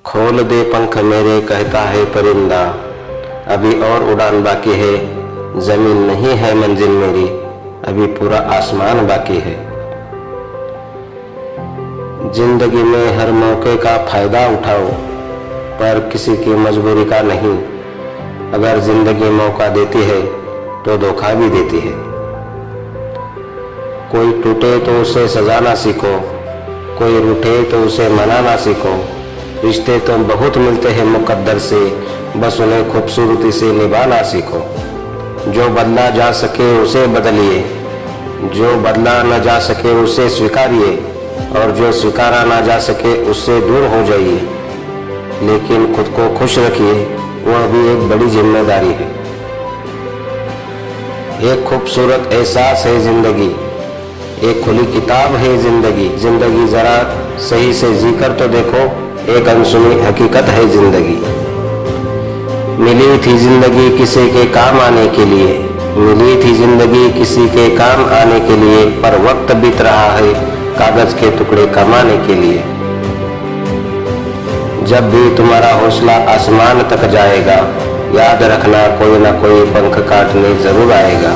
खोल दे पंख मेरे कहता है परिंदा, अभी और उड़ान बाकी है। जमीन नहीं है मंजिल मेरी, अभी पूरा आसमान बाकी है। जिंदगी में हर मौके का फायदा उठाओ, पर किसी की मजबूरी का नहीं। अगर जिंदगी मौका देती है तो धोखा भी देती है। कोई टूटे तो उसे सजाना सीखो, कोई रूठे तो उसे मनाना सीखो। रिश्ते तो बहुत मिलते हैं मुकद्दर से, बस उन्हें खूबसूरती से निभाना सीखो। जो बदला जा सके उसे बदलिए, जो बदला न जा सके उसे स्वीकारिए, और जो स्वीकारा ना जा सके उससे दूर हो जाइए। लेकिन खुद को खुश रखिए, वह भी एक बड़ी जिम्मेदारी है। एक खूबसूरत एहसास है जिंदगी, एक खुली किताब है जिंदगी। जिंदगी जरा सही से जीकर तो देखो, एक अनसुनी हकीकत है जिंदगी। मिली थी जिंदगी किसी के काम आने के लिए, मिली थी जिंदगी किसी के काम आने के लिए, पर वक्त बीत रहा है कागज के टुकड़े कमाने के लिए। जब भी तुम्हारा हौसला आसमान तक जाएगा, याद रखना कोई ना कोई पंख काटने जरूर आएगा।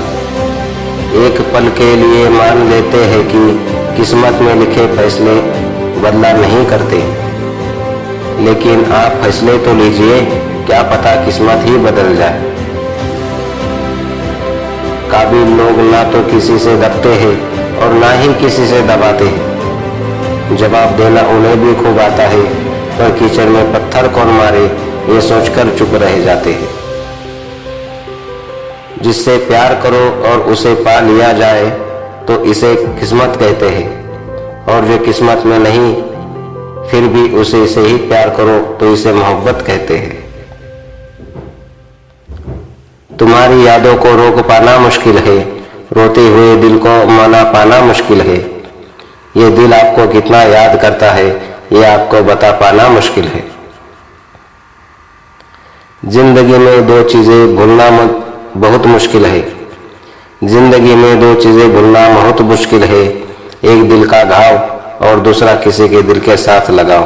एक पल के लिए मान लेते हैं कि किस्मत में लिखे फैसले बदला नहीं करते, लेकिन आप फैसले तो लीजिए, क्या पता किस्मत ही बदल जाए। काबिल लोग ना तो किसी से दबते हैं और ना ही किसी से दबाते हैं। जवाब देना उन्हें भी खूब आता है, पर कीचड़ में पत्थर कौन मारे ये सोचकर चुप रह जाते हैं। जिससे प्यार करो और उसे पा लिया जाए तो इसे किस्मत कहते हैं, और जो किस्मत में नहीं फिर भी उसे से ही प्यार करो तो इसे मोहब्बत कहते हैं। तुम्हारी यादों को रोक पाना मुश्किल है, रोते हुए दिल को मना पाना मुश्किल है। ये दिल आपको कितना याद करता है ये आपको बता पाना मुश्किल है। जिंदगी में दो चीजें भूलना बहुत मुश्किल है, जिंदगी में दो चीजें भूलना बहुत मुश्किल है। एक दिल का घाव और दूसरा किसी के दिल के साथ लगाओ।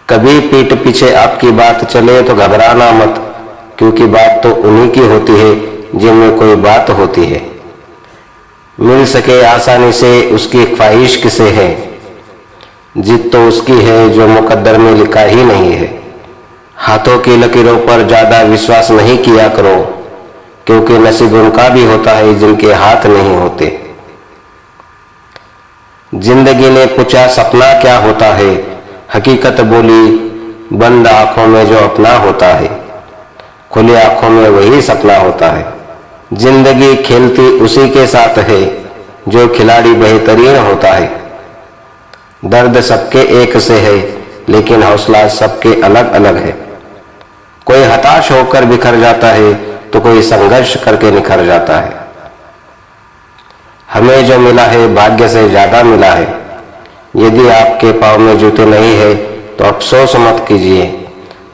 कभी पीठ पीछे आपकी बात चले तो घबराना मत, क्योंकि बात तो उन्हीं की होती है जिनमें कोई बात होती है। मिल सके आसानी से उसकी ख्वाहिश किसे है, जिद तो उसकी है जो मुकद्दर में लिखा ही नहीं है। हाथों की लकीरों पर ज्यादा विश्वास नहीं किया करो, क्योंकि नसीब उनका भी होता है जिनके हाथ नहीं होते। जिंदगी ने पूछा सपना क्या होता है, हकीकत बोली बंद आंखों में जो अपना होता है। खुली आंखों में वही सपना होता है। जिंदगी खेलती उसी के साथ है जो खिलाड़ी बेहतरीन होता है। दर्द सबके एक से है, लेकिन हौसला सबके अलग अलग है। कोई हताश होकर बिखर जाता है तो कोई संघर्ष करके निखर जाता है। हमें जो मिला है भाग्य से ज्यादा मिला है। यदि आपके पाँव में जूते नहीं है तो अफसोस मत कीजिए,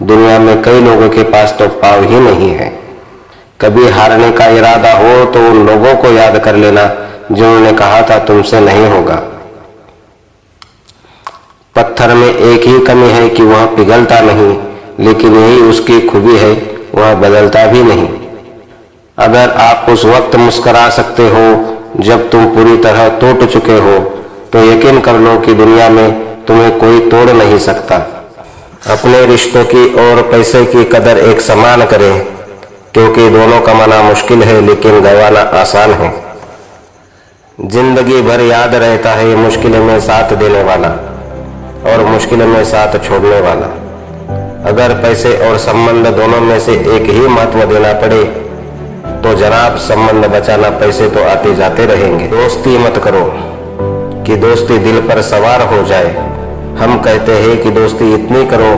दुनिया में कई लोगों के पास तो पाँव ही नहीं है। कभी हारने का इरादा हो तो उन लोगों को याद कर लेना जिन्होंने कहा था तुमसे नहीं होगा। पत्थर में एक ही कमी है कि वह पिघलता नहीं, लेकिन यही उसकी खूबी है, वह बदलता भी नहीं। अगर आप उस वक्त मुस्कुरा सकते हो जब तुम पूरी तरह टूट चुके हो, तो यकीन कर लो कि दुनिया में तुम्हें कोई तोड़ नहीं सकता। अपने रिश्तों की और पैसे की कदर एक समान करें, क्योंकि दोनों कमाना मुश्किल है लेकिन गंवाना आसान है। जिंदगी भर याद रहता है मुश्किल में साथ देने वाला और मुश्किल में साथ छोड़ने वाला। अगर पैसे और संबंध दोनों में से एक ही महत्व देना पड़े तो जनाब संबंध बचाना पैसे तो आते जाते रहेंगे। दोस्ती मत करो कि दोस्ती दिल पर सवार हो जाए। हम कहते हैं कि दोस्ती इतनी करो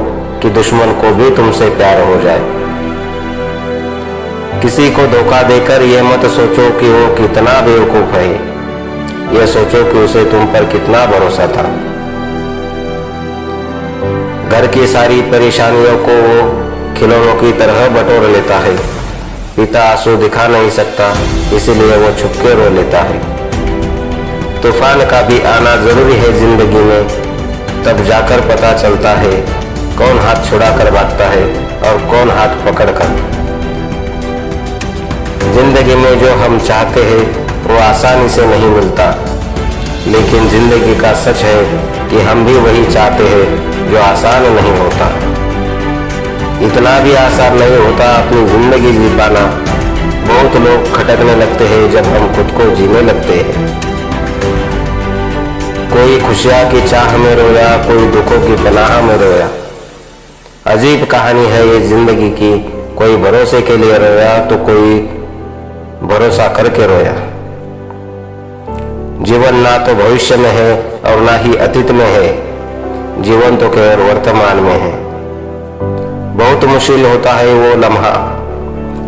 कि दुश्मन को भी तुमसे प्यार हो जाए। किसी को धोखा देकर यह मत सोचो कि वो कितना बेवकूफ है, यह सोचो कि उसे तुम पर कितना भरोसा था। घर की सारी परेशानियों को वो खिलौनों की तरह बटोर लेता है। पिता आंसू दिखा नहीं सकता, इसीलिए वो छुपके रो लेता है। तूफान का भी आना जरूरी है जिंदगी में, तब जाकर पता चलता है कौन हाथ छुड़ा कर भागता है और कौन हाथ पकड़ कर। जिंदगी में जो हम चाहते हैं वो आसानी से नहीं मिलता, लेकिन जिंदगी का सच है कि हम भी वही चाहते हैं जो आसान नहीं होता। इतना भी आसान नहीं होता अपनी जिंदगी जी पाना। बहुत लोग खटकने लगते हैं जब हम खुद को जीने लगते हैं। कोई खुशियां की चाह में रोया, कोई दुखों की पनाह में रोया। अजीब कहानी है ये जिंदगी की, कोई भरोसे के लिए रोया तो कोई भरोसा करके रोया। जीवन ना तो भविष्य में है और ना ही अतीत में है, जीवन तो केवल वर्तमान में है। बहुत मुश्किल होता है वो लम्हा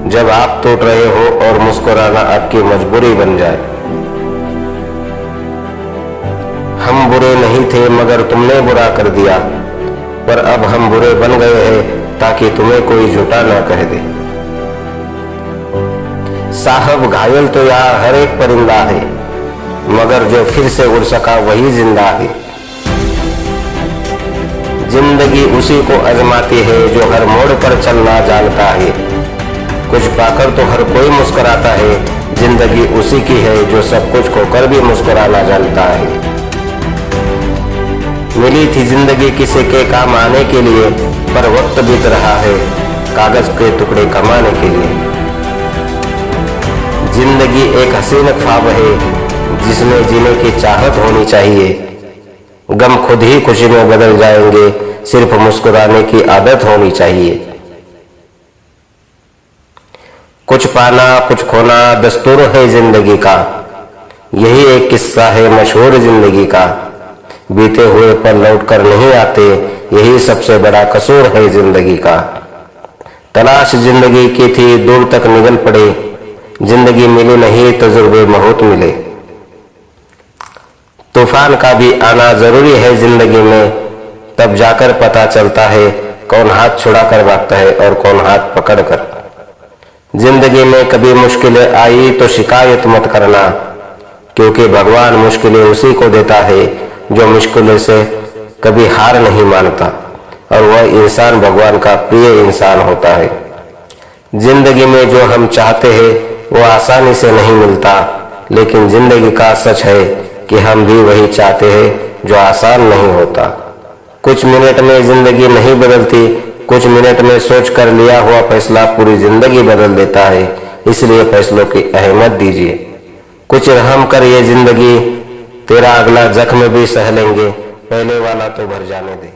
जब आप टूट रहे हो और मुस्कुराना आपकी मजबूरी बन जाए। हम बुरे नहीं थे मगर तुमने बुरा कर दिया, पर अब हम बुरे बन गए हैं ताकि तुम्हें कोई झूठा ना कह दे। साहब घायल तो यहाँ हर एक परिंदा है, मगर जो फिर से उड़ सका वही जिंदा है। जिंदगी उसी को आजमाती है जो हर मोड़ पर चलना जानता है। कुछ पाकर तो हर कोई मुस्कुराता है, जिंदगी उसी की है जो सब कुछ खोकर भी मुस्कुराना जानता है। मिली थी जिंदगी किसी के काम आने के लिए, पर वक्त बीत रहा है कागज के टुकड़े कमाने के लिए। जिंदगी एक हसीन ख्वाब है जिसमें जीने की चाहत होनी चाहिए। गम खुद ही खुशी में बदल जाएंगे, सिर्फ मुस्कुराने की आदत होनी चाहिए। कुछ पाना कुछ खोना दस्तूर है जिंदगी का, यही एक किस्सा है मशहूर जिंदगी का। बीते हुए पल लौट कर नहीं आते, यही सबसे बड़ा कसूर है जिंदगी का। तलाश जिंदगी की थी दूर तक निकल पड़े, जिंदगी मिली नहीं तजुर्बे बहुत मिले। तूफान का भी आना जरूरी है जिंदगी में, तब जाकर पता चलता है कौन हाथ छुड़ा कर भागता है और कौन हाथ पकड़ कर। जिंदगी में कभी मुश्किलें आई तो शिकायत मत करना, क्योंकि भगवान मुश्किलें उसी को देता है जो मुश्किलों से कभी हार नहीं मानता, और वह इंसान भगवान का प्रिय इंसान होता है। जिंदगी में जो हम चाहते हैं वो आसानी से नहीं मिलता, लेकिन जिंदगी का सच है कि हम भी वही चाहते हैं जो आसान नहीं होता। कुछ मिनट में जिंदगी नहीं बदलती, कुछ मिनट में सोच कर लिया हुआ फैसला पूरी जिंदगी बदल देता है। इसलिए फैसलों की अहमियत दीजिए। कुछ रहम कर ये जिंदगी, तेरा अगला जख्म भी सह लेंगे, पहले वाला तो भर जाने दे।